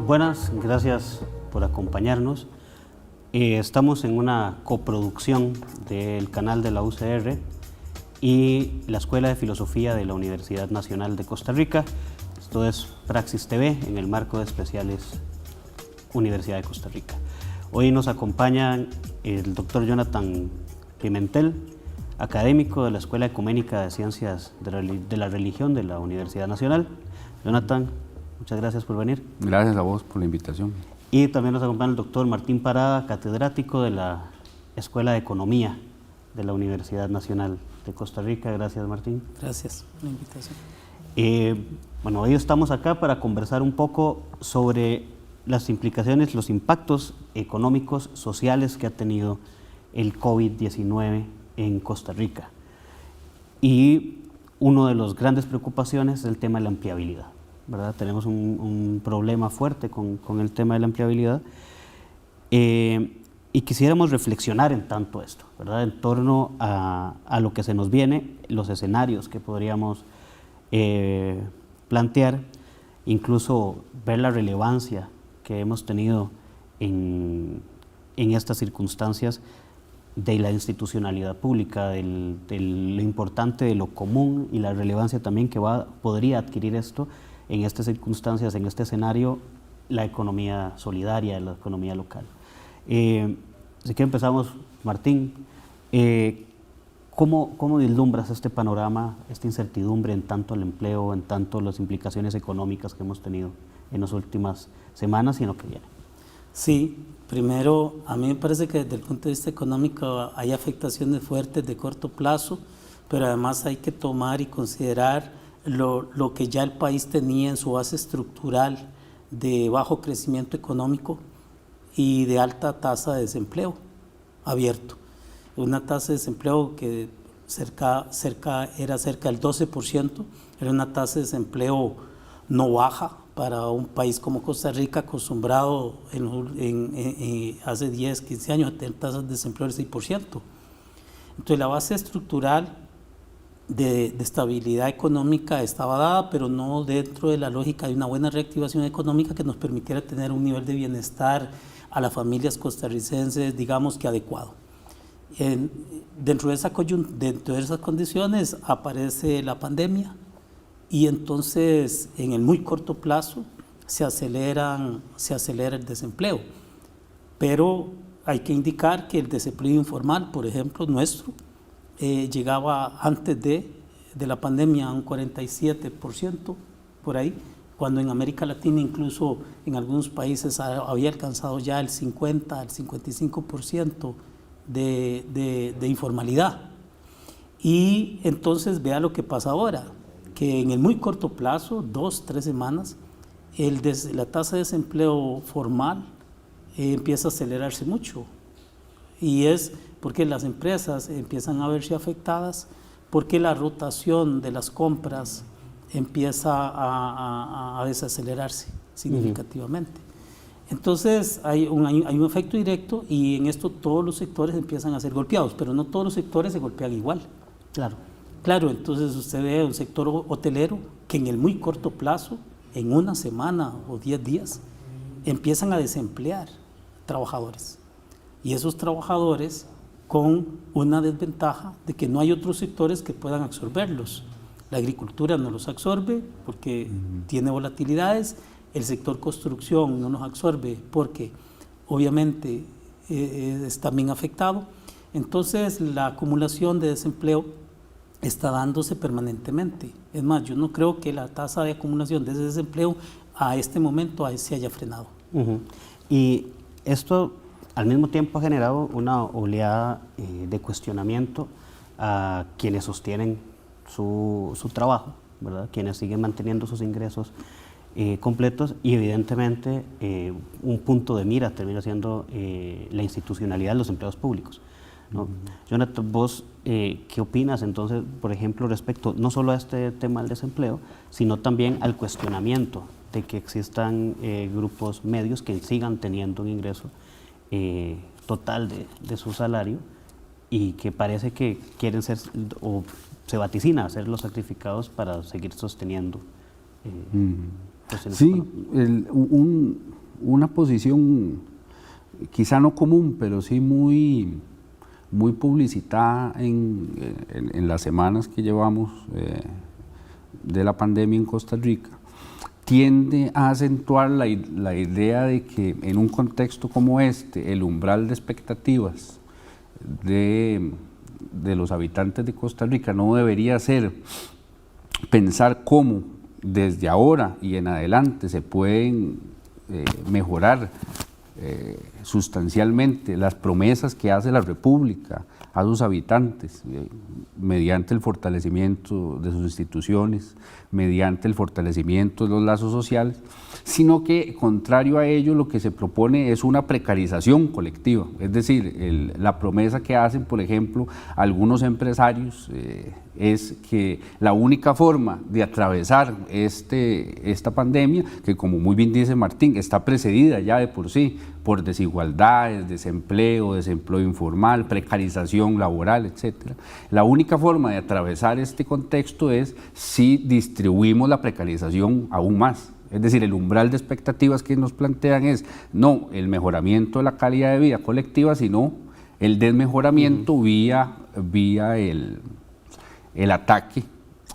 Buenas, gracias por acompañarnos. Estamos en una coproducción del canal de la UCR y la Escuela de Filosofía de la Universidad Nacional de Costa Rica. Esto es Praxis TV en el marco de especiales Universidad de Costa Rica. Hoy nos acompaña el doctor Jonathan Pimentel, académico de la Escuela Ecuménica de Ciencias de la Religión de la Universidad Nacional. Jonathan, muchas gracias por venir. Gracias a vos por la invitación. Y también nos acompaña el doctor Martín Parada, catedrático de la Escuela de Economía de la Universidad Nacional de Costa Rica. Gracias, Martín. Gracias por la invitación. Bueno, hoy estamos acá para conversar un poco sobre las implicaciones, los impactos económicos, sociales que ha tenido el COVID-19 en Costa Rica. Y una de las grandes preocupaciones es el tema de la empleabilidad, ¿verdad? Tenemos un problema fuerte con el tema de la empleabilidad y quisiéramos reflexionar en tanto esto, ¿verdad? En torno a lo que se nos viene, los escenarios que podríamos plantear, incluso ver la relevancia que hemos tenido en estas circunstancias de la institucionalidad pública, de lo importante de lo común y la relevancia también que podría adquirir esto en estas circunstancias, en este escenario, la economía solidaria, la economía local. Así que empezamos, Martín. ¿Cómo vislumbras este panorama, esta incertidumbre en tanto el empleo, en tanto las implicaciones económicas que hemos tenido en las últimas semanas y en lo que viene? Sí, primero, a mí me parece que desde el punto de vista económico hay afectaciones fuertes de corto plazo, pero además hay que tomar y considerar lo que ya el país tenía en su base estructural de bajo crecimiento económico y de alta tasa de desempleo abierto. Una tasa de desempleo que era cerca del 12%, era una tasa de desempleo no baja para un país como Costa Rica, acostumbrado hace 10, 15 años a tener tasas de desempleo del 6%. Entonces la base estructural de estabilidad económica estaba dada, pero no dentro de la lógica de una buena reactivación económica que nos permitiera tener un nivel de bienestar a las familias costarricenses, digamos que adecuado. Dentro de esas condiciones aparece la pandemia y entonces en el muy corto plazo se acelera el desempleo. Pero hay que indicar que el desempleo informal, por ejemplo, nuestro, llegaba antes de la pandemia a un 47% por ahí, cuando en América Latina incluso en algunos países había alcanzado ya el 50 al 55% de informalidad. Y entonces vea lo que pasa ahora, que en el muy corto plazo, 2, 3 semanas, la tasa de desempleo formal empieza a acelerarse mucho. Y es porque las empresas empiezan a verse afectadas, porque la rotación de las compras empieza a desacelerarse significativamente. Entonces hay un efecto directo y en esto todos los sectores empiezan a ser golpeados, pero no todos los sectores se golpean igual. Claro, entonces usted ve un sector hotelero que en el muy corto plazo, en una semana o 10 días, empiezan a desemplear trabajadores. Y esos trabajadores con una desventaja de que no hay otros sectores que puedan absorberlos. La agricultura no los absorbe porque tiene volatilidades, el sector construcción no nos absorbe porque obviamente es también afectado. Entonces la acumulación de desempleo está dándose permanentemente. Es más, yo no creo que la tasa de acumulación de ese desempleo a este momento se haya frenado. Y esto al mismo tiempo ha generado una oleada de cuestionamiento a quienes sostienen su trabajo, ¿verdad? Quienes siguen manteniendo sus ingresos completos y evidentemente un punto de mira termina siendo la institucionalidad de los empleados públicos, ¿no? Jonathan, vos, ¿qué opinas entonces, por ejemplo, respecto no solo a este tema del desempleo, sino también al cuestionamiento de que existan grupos medios que sigan teniendo un ingreso total de su salario y que parece que quieren ser, o se vaticina ser los sacrificados para seguir sosteniendo Sí, una posición quizá no común, pero sí muy publicitada en las semanas que llevamos de la pandemia en Costa Rica, tiende a acentuar la idea de que en un contexto como este, el umbral de expectativas de los habitantes de Costa Rica no debería ser pensar cómo desde ahora y en adelante se pueden mejorar sustancialmente las promesas que hace la República a sus habitantes mediante el fortalecimiento de sus instituciones, mediante el fortalecimiento de los lazos sociales, sino que contrario a ello lo que se propone es una precarización colectiva, es decir, la promesa que hacen, por ejemplo, algunos empresarios es que la única forma de atravesar esta pandemia, que como muy bien dice Martín, está precedida ya de por sí por desigualdades, desempleo informal, precarización laboral, etcétera. La única forma de atravesar este contexto es si distribuimos la precarización aún más. Es decir, el umbral de expectativas que nos plantean es no el mejoramiento de la calidad de vida colectiva, sino el desmejoramiento vía el ataque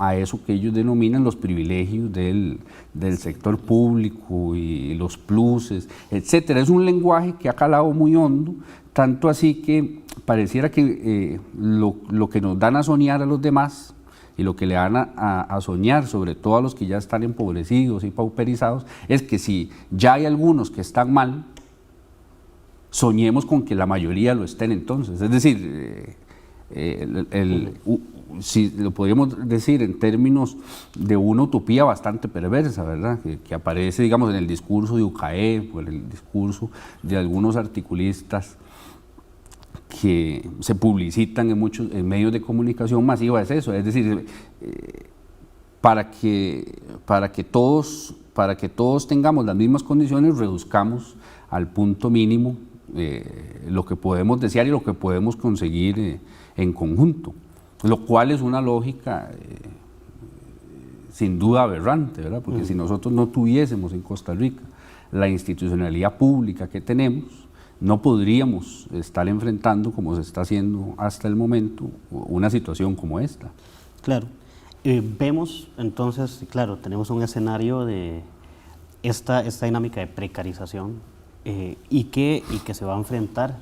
a eso que ellos denominan los privilegios del sector público y los pluses, etcétera. Es un lenguaje que ha calado muy hondo, tanto así que pareciera que lo que nos dan a soñar a los demás y lo que le dan a soñar, sobre todo a los que ya están empobrecidos y pauperizados, es que si ya hay algunos que están mal, soñemos con que la mayoría lo estén entonces. Es decir, si lo podríamos decir en términos de una utopía bastante perversa, ¿verdad? Que aparece, digamos, en el discurso de UCAE o en el discurso de algunos articulistas que se publicitan en medios de comunicación masiva, es eso, es decir, para que todos tengamos las mismas condiciones, reduzcamos al punto mínimo lo que podemos desear y lo que podemos conseguir en conjunto, lo cual es una lógica sin duda aberrante, ¿verdad? Porque si nosotros no tuviésemos en Costa Rica la institucionalidad pública que tenemos, no podríamos estar enfrentando, como se está haciendo hasta el momento, una situación como esta. Claro. Vemos entonces, claro, tenemos un escenario de esta dinámica de precarización y que se va a enfrentar,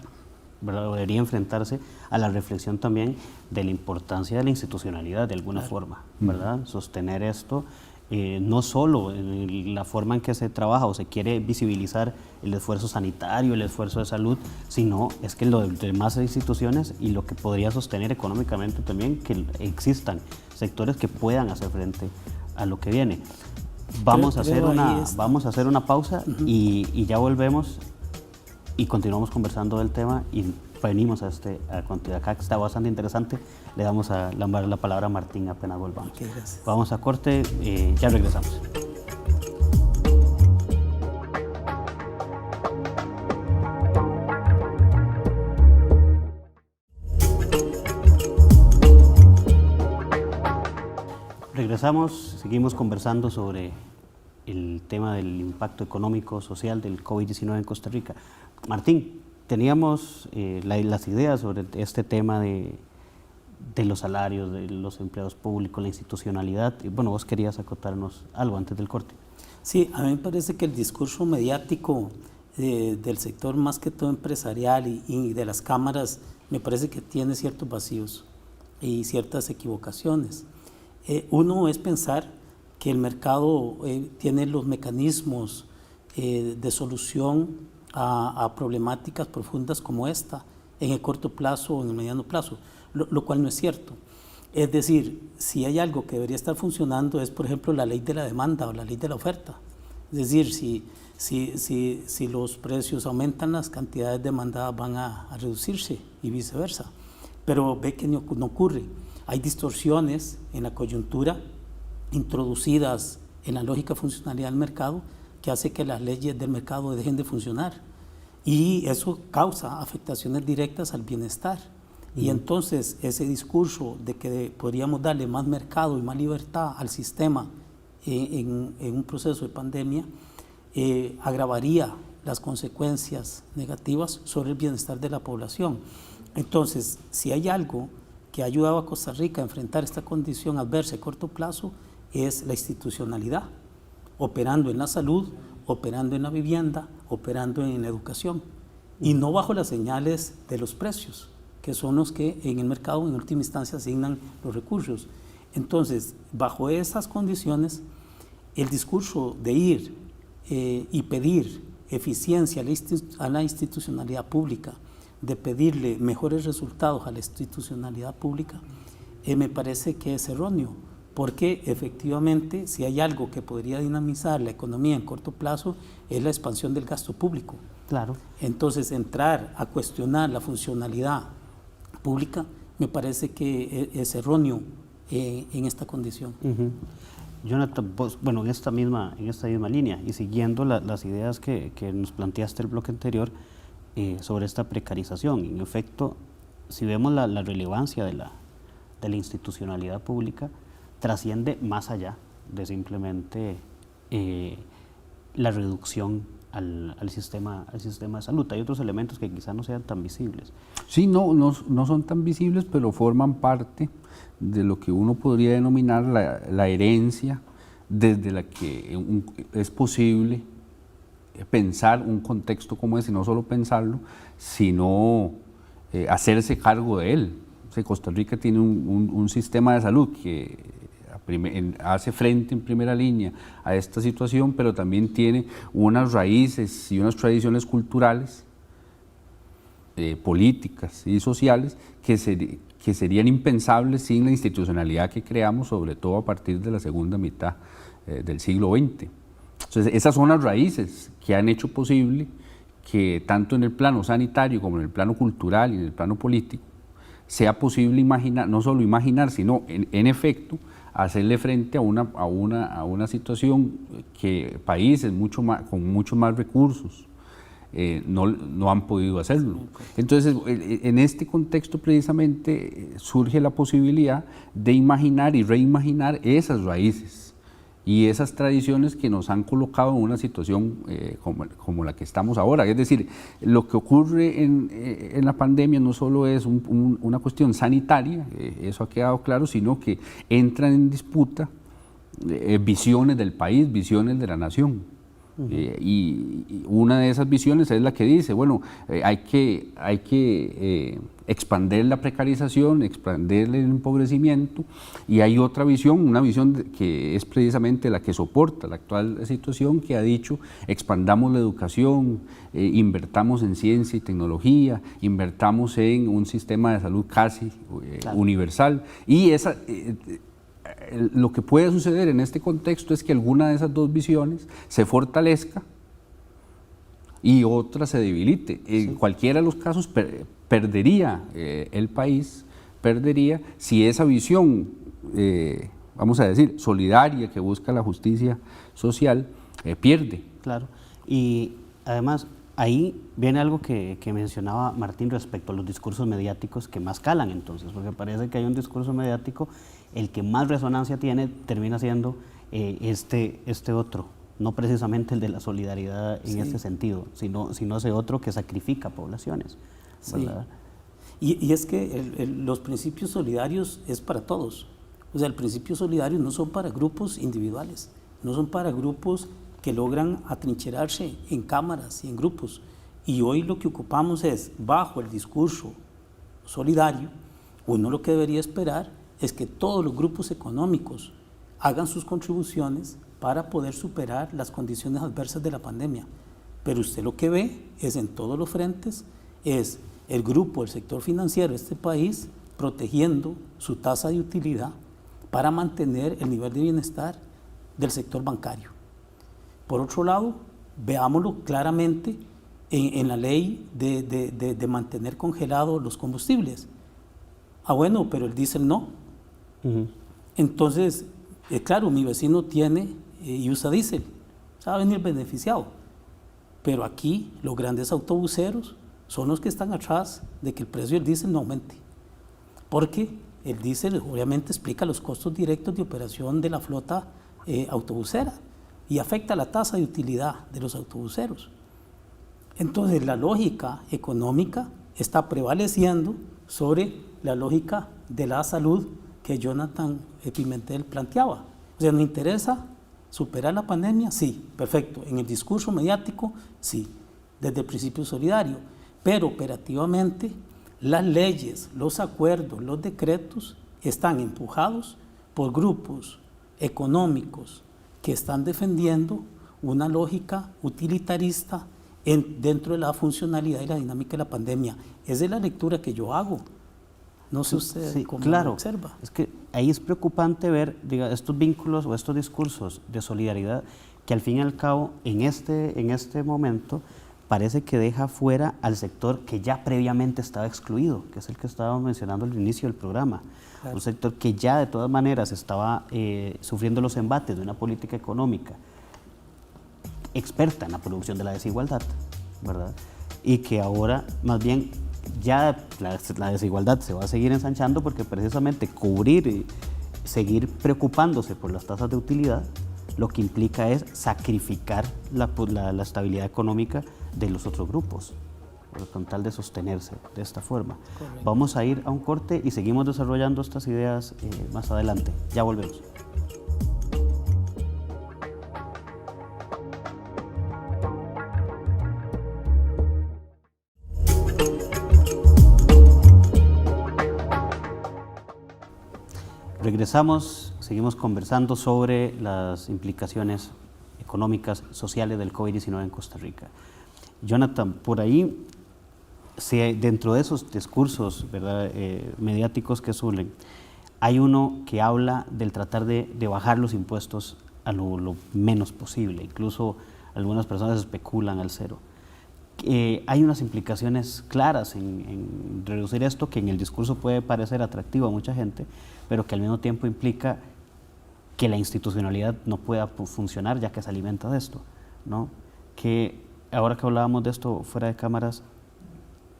¿verdad? O debería enfrentarse a la reflexión también de la importancia de la institucionalidad de alguna forma, ¿verdad? Sostener esto, no solo en la forma en que se trabaja o se quiere visibilizar el esfuerzo sanitario, el esfuerzo de salud, sino es que las demás instituciones y lo que podría sostener económicamente también, que existan sectores que puedan hacer frente a lo que viene. Vamos a hacer una pausa y ya volvemos y continuamos conversando del tema y venimos a continuar acá, que está bastante interesante. Le damos la palabra a Martín apenas volvamos. Okay, gracias. Vamos a corte, ya regresamos. Regresamos, seguimos conversando sobre el tema del impacto económico, social del COVID-19 en Costa Rica. Martín, teníamos las ideas sobre este tema de los salarios, de los empleados públicos, la institucionalidad. Y bueno, vos querías acotarnos algo antes del corte. Sí, a mí me parece que el discurso mediático del sector más que todo empresarial y de las cámaras, me parece que tiene ciertos vacíos y ciertas equivocaciones. Uno es pensar que el mercado tiene los mecanismos de solución a problemáticas profundas como esta, en el corto plazo o en el mediano plazo, lo cual no es cierto. Es decir, si hay algo que debería estar funcionando es, por ejemplo, la ley de la demanda o la ley de la oferta. Es decir, si los precios aumentan, las cantidades demandadas van a reducirse y viceversa. Pero ve que no ocurre. Hay distorsiones en la coyuntura introducidas en la lógica funcionalidad del mercado que hace que las leyes del mercado dejen de funcionar y eso causa afectaciones directas al bienestar. Y entonces ese discurso de que podríamos darle más mercado y más libertad al sistema en un proceso de pandemia agravaría las consecuencias negativas sobre el bienestar de la población. Entonces, si hay algo que ha ayudado a Costa Rica a enfrentar esta condición adversa a corto plazo, es la institucionalidad, operando en la salud, operando en la vivienda, operando en la educación, y no bajo las señales de los precios, que son los que en el mercado en última instancia asignan los recursos. Entonces, bajo esas condiciones, el discurso de ir y pedir eficiencia a la institucionalidad pública, de pedirle mejores resultados a la institucionalidad pública, me parece que es erróneo, porque efectivamente si hay algo que podría dinamizar la economía en corto plazo es la expansión del gasto público. Claro. Entonces, entrar a cuestionar la funcionalidad pública me parece que es erróneo en esta condición. Jonathan, vos, bueno, en esta misma línea y siguiendo las ideas que nos planteaste el bloque anterior sobre esta precarización, en efecto, si vemos la relevancia de la institucionalidad pública, trasciende más allá de simplemente la reducción al sistema de salud. Hay otros elementos que quizás no sean tan visibles. Sí, no son tan visibles, pero forman parte de lo que uno podría denominar la herencia desde la que es posible pensar un contexto como ese, no solo pensarlo, sino hacerse cargo de él. O sea, Costa Rica tiene un sistema de salud que hace frente en primera línea a esta situación, pero también tiene unas raíces y unas tradiciones culturales, políticas y sociales que serían impensables sin la institucionalidad que creamos, sobre todo a partir de la segunda mitad del siglo XX. Entonces, esas son las raíces que han hecho posible que tanto en el plano sanitario como en el plano cultural y en el plano político sea posible imaginar, no solo imaginar, sino en efecto hacerle frente a una situación que países con mucho más recursos no han podido hacerlo. Entonces, en este contexto precisamente surge la posibilidad de imaginar y reimaginar esas raíces y esas tradiciones que nos han colocado en una situación como la que estamos ahora. Es decir, lo que ocurre en la pandemia no solo es una cuestión sanitaria, eso ha quedado claro, sino que entran en disputa visiones del país, visiones de la nación. Y una de esas visiones es la que dice, bueno, hay que expandir la precarización, expandir el empobrecimiento, y hay otra visión, una visión que es precisamente la que soporta la actual situación, que ha dicho, expandamos la educación, invertamos en ciencia y tecnología, invertamos en un sistema de salud casi universal, y lo que puede suceder en este contexto es que alguna de esas dos visiones se fortalezca y otra se debilite. En cualquiera de los casos perdería el país, perdería si esa visión, vamos a decir, solidaria que busca la justicia social, pierde. Claro, y además ahí viene algo que mencionaba Martín respecto a los discursos mediáticos que más calan entonces, porque parece que hay un discurso mediático, el que más resonancia tiene termina siendo este otro, no precisamente el de la solidaridad en este sentido, sino ese otro que sacrifica poblaciones, ¿verdad? Sí. Y es que los principios solidarios es para todos. O sea, el principio solidario no son para grupos individuales, no son para grupos que logran atrincherarse en cámaras y en grupos. Y hoy lo que ocupamos es, bajo el discurso solidario, uno lo que debería esperar es que todos los grupos económicos hagan sus contribuciones para poder superar las condiciones adversas de la pandemia. Pero usted lo que ve es en todos los frentes, es el grupo, el sector financiero de este país protegiendo su tasa de utilidad para mantener el nivel de bienestar del sector bancario. Por otro lado, veámoslo claramente en la ley de mantener congelados los combustibles. Ah, bueno, pero el diésel no. Entonces, claro, mi vecino tiene y usa diésel, va a venir beneficiado. Pero aquí los grandes autobuseros son los que están atrás de que el precio del diésel no aumente. Porque el diésel obviamente explica los costos directos de operación de la flota autobusera y afecta la tasa de utilidad de los autobuseros. Entonces la lógica económica está prevaleciendo sobre la lógica de la salud que Jonathan Pimentel planteaba. O sea, ¿nos interesa superar la pandemia? Sí, perfecto. En el discurso mediático, sí, desde el principio solidario. Pero operativamente, las leyes, los acuerdos, los decretos están empujados por grupos económicos que están defendiendo una lógica utilitarista dentro de la funcionalidad y la dinámica de la pandemia. Esa es la lectura que yo hago. No sé usted Sí, cómo claro. lo observa. Es que ahí es preocupante ver estos vínculos o estos discursos de solidaridad que al fin y al cabo en este momento parece que deja fuera al sector que ya previamente estaba excluido, que es el que estábamos mencionando al inicio del programa. Claro. Un sector que ya de todas maneras estaba sufriendo los embates de una política económica experta en la producción de la desigualdad, ¿verdad? Y que ahora más bien ya la desigualdad se va a seguir ensanchando porque precisamente cubrir y seguir preocupándose por las tasas de utilidad lo que implica es sacrificar la estabilidad económica de los otros grupos, con tal de sostenerse de esta forma. Correcto. Vamos a ir a un corte y seguimos desarrollando estas ideas más adelante. Ya volvemos. Regresamos, seguimos conversando sobre las implicaciones económicas, sociales del COVID-19 en Costa Rica. Jonathan, por ahí, dentro de esos discursos, ¿verdad?, mediáticos que suelen, hay uno que habla del tratar de bajar los impuestos a lo menos posible, incluso algunas personas especulan al cero. Hay unas implicaciones claras en reducir esto que en el discurso puede parecer atractivo a mucha gente, pero que al mismo tiempo implica que la institucionalidad no pueda funcionar ya que se alimenta de esto, ¿no? Que ahora que hablábamos de esto fuera de cámaras,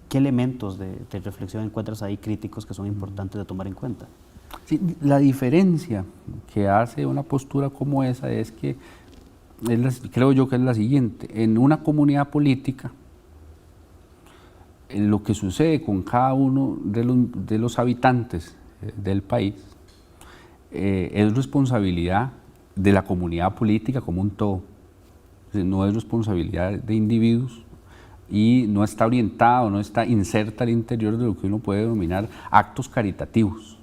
¿qué elementos de reflexión encuentras ahí críticos que son importantes de tomar en cuenta? Sí, la diferencia que hace una postura como esa es que, creo yo que es la siguiente: en una comunidad política, lo que sucede con cada uno de los habitantes del país es responsabilidad de la comunidad política como un todo. No es responsabilidad de individuos y no está orientado, no está inserta al interior de lo que uno puede denominar actos caritativos.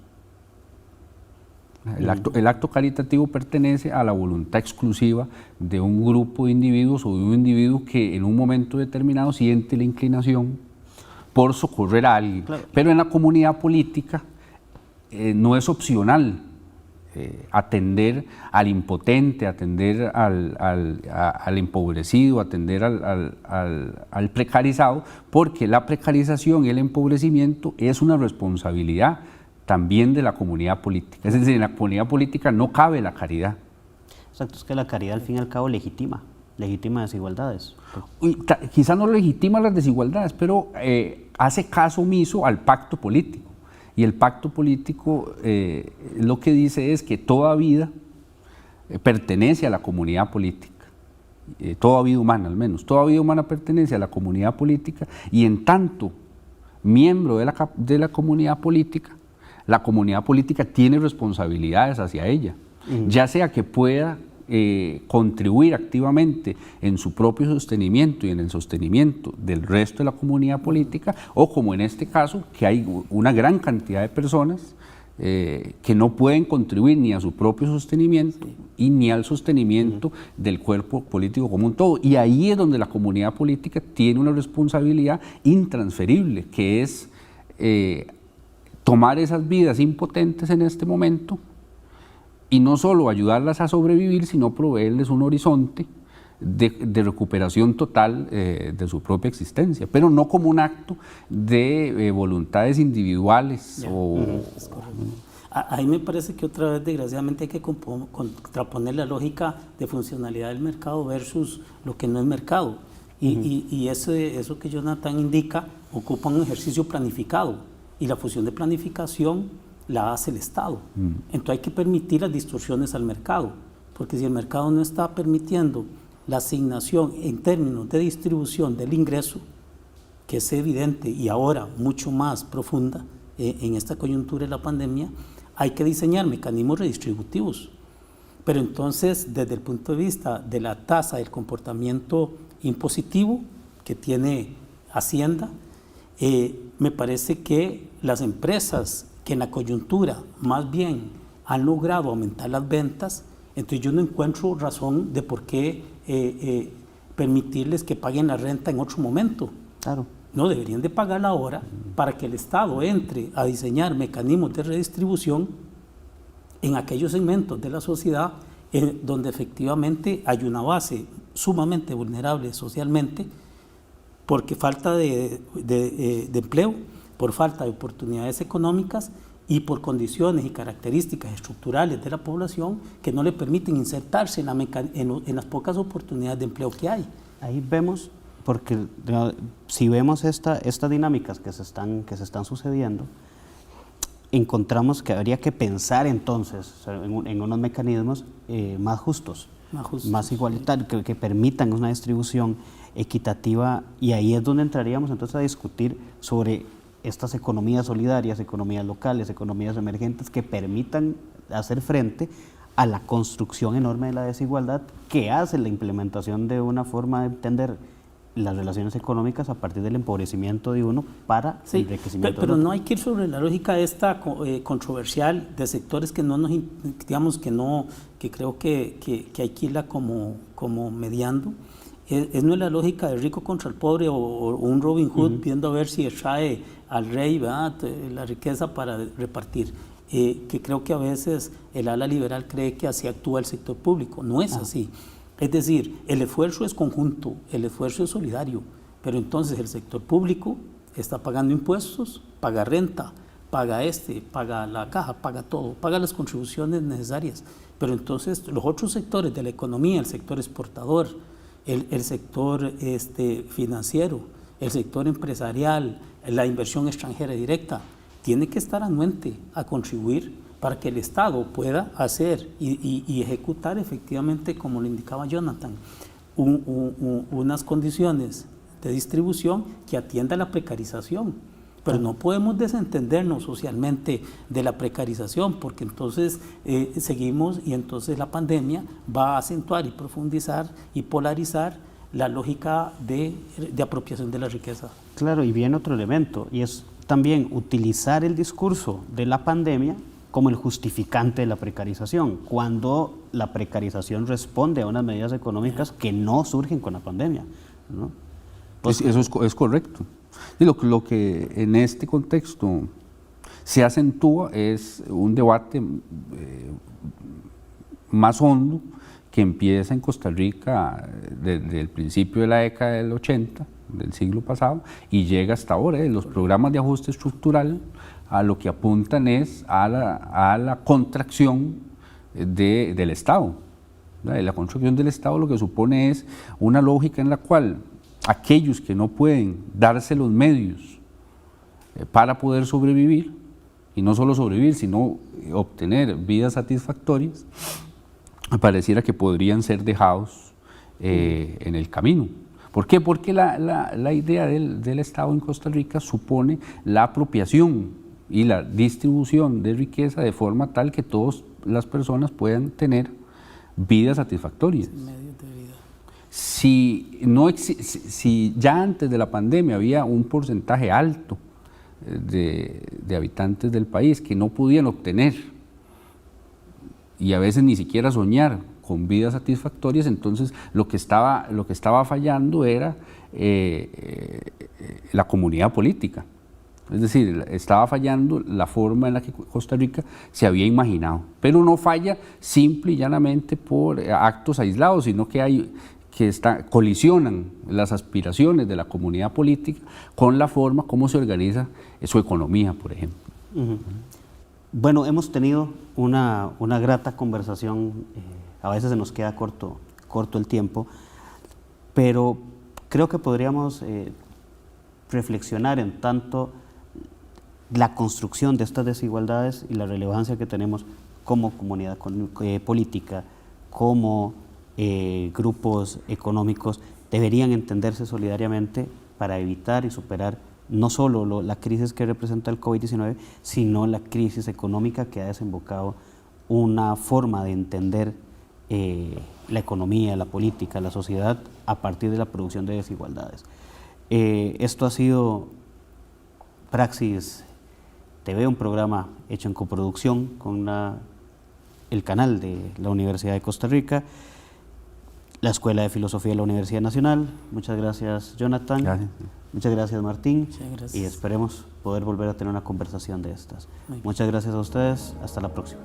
El acto caritativo pertenece a la voluntad exclusiva de un grupo de individuos o de un individuo que en un momento determinado siente la inclinación por socorrer a alguien. Claro. Pero en la comunidad política no es opcional atender al impotente, atender al empobrecido, atender al precarizado, porque la precarización y el empobrecimiento es una responsabilidad también de la comunidad política. Es decir, en la comunidad política no cabe la caridad. Exacto, es que la caridad al fin y al cabo legitima desigualdades. Quizá no legitima las desigualdades, pero hace caso omiso al pacto político. Y el pacto político lo que dice es que toda vida pertenece a la comunidad política, toda vida humana al menos, toda vida humana pertenece a la comunidad política, y en tanto miembro de la comunidad política tiene responsabilidades hacia ella, ya sea que pueda contribuir activamente en su propio sostenimiento y en el sostenimiento del resto de la comunidad política, o como en este caso, que hay una gran cantidad de personas que no pueden contribuir ni a su propio sostenimiento y ni al sostenimiento del cuerpo político como un todo. Y ahí es donde la comunidad política tiene una responsabilidad intransferible, que es tomar esas vidas impotentes en este momento y no solo ayudarlas a sobrevivir, sino proveerles un horizonte de recuperación total de su propia existencia, pero no como un acto de voluntades individuales. Ahí me parece que otra vez, desgraciadamente, hay que contraponer la lógica de funcionalidad del mercado versus lo que no es mercado. Y eso que Jonathan indica ocupa un ejercicio planificado, y la función de planificación la hace el Estado. Entonces hay que permitir las distorsiones al mercado, porque si el mercado no está permitiendo la asignación en términos de distribución del ingreso, que es evidente y ahora mucho más profunda en esta coyuntura de la pandemia, hay que diseñar mecanismos redistributivos. Pero entonces, desde el punto de vista de la tasa del comportamiento impositivo que tiene Hacienda, me parece que las empresas que en la coyuntura más bien han logrado aumentar las ventas, entonces yo no encuentro razón de por qué permitirles que paguen la renta en otro momento. Claro. No, deberían de pagarla ahora para que el Estado entre a diseñar mecanismos de redistribución en aquellos segmentos de la sociedad donde efectivamente hay una base sumamente vulnerable socialmente, porque falta de empleo, por falta de oportunidades económicas y por condiciones y características estructurales de la población que no le permiten insertarse en las pocas oportunidades de empleo que hay. Ahí vemos, porque si vemos estas dinámicas que se están sucediendo, encontramos que habría que pensar entonces en unos mecanismos más justos, más igualitarios, que permitan una distribución equitativa, y ahí es donde entraríamos entonces a discutir sobre estas economías solidarias, economías locales, economías emergentes que permitan hacer frente a la construcción enorme de la desigualdad que hace la implementación de una forma de entender las relaciones económicas a partir del empobrecimiento de uno para el enriquecimiento pero del otro. no hay que ir sobre la lógica esta controversial de sectores que no nos, digamos que creo que hay que irla como mediando. No es la lógica del rico contra el pobre o un Robin Hood viendo a ver si trae al rey, ¿verdad?, la riqueza para repartir. Que creo que a veces el ala liberal cree que así actúa el sector público. No es así. Es decir, el esfuerzo es conjunto, el esfuerzo es solidario, pero entonces el sector público está pagando impuestos, paga renta, paga paga la caja, paga todo, paga las contribuciones necesarias, pero entonces los otros sectores de la economía, el sector exportador, el sector financiero, el sector empresarial, la inversión extranjera directa, tiene que estar anuente a contribuir para que el Estado pueda hacer y ejecutar efectivamente, como lo indicaba Jonathan, unas condiciones de distribución que atienda la precarización. Pero no podemos desentendernos socialmente de la precarización, porque entonces seguimos y entonces la pandemia va a acentuar y profundizar y polarizar la lógica de apropiación de la riqueza. Claro, y viene otro elemento, y es también utilizar el discurso de la pandemia como el justificante de la precarización, cuando la precarización responde a unas medidas económicas que no surgen con la pandemia, ¿no? Pues eso es correcto. Y lo que en este contexto se acentúa es un debate más hondo que empieza en Costa Rica desde el principio de la década del 80, del siglo pasado, y llega hasta ahora. Los programas de ajuste estructural a lo que apuntan es a la contracción del Estado. La contracción del Estado lo que supone es una lógica en la cual aquellos que no pueden darse los medios para poder sobrevivir, y no solo sobrevivir, sino obtener vidas satisfactorias, pareciera que podrían ser dejados en el camino. ¿Por qué? Porque la idea del Estado en Costa Rica supone la apropiación y la distribución de riqueza de forma tal que todas las personas puedan tener vidas satisfactorias. Si ya antes de la pandemia había un porcentaje alto de habitantes del país que no podían obtener y a veces ni siquiera soñar con vidas satisfactorias, entonces lo que estaba fallando era la comunidad política. Es decir, estaba fallando la forma en la que Costa Rica se había imaginado. Pero no falla simple y llanamente por actos aislados, sino que colisionan las aspiraciones de la comunidad política con la forma como se organiza su economía, por ejemplo. Bueno, hemos tenido una grata conversación, a veces se nos queda corto el tiempo, pero creo que podríamos reflexionar en tanto la construcción de estas desigualdades y la relevancia que tenemos como comunidad política, como grupos económicos deberían entenderse solidariamente para evitar y superar no solo la crisis que representa el COVID-19, sino la crisis económica que ha desembocado una forma de entender la economía, la política, la sociedad a partir de la producción de desigualdades. Esto ha sido Praxis TV, un programa hecho en coproducción con el canal de la Universidad de Costa Rica, la Escuela de Filosofía de la Universidad Nacional. Muchas gracias, Jonathan. Gracias. Muchas gracias, Martín. Muchas gracias. Y esperemos poder volver a tener una conversación de estas. Muchas gracias a ustedes. Hasta la próxima.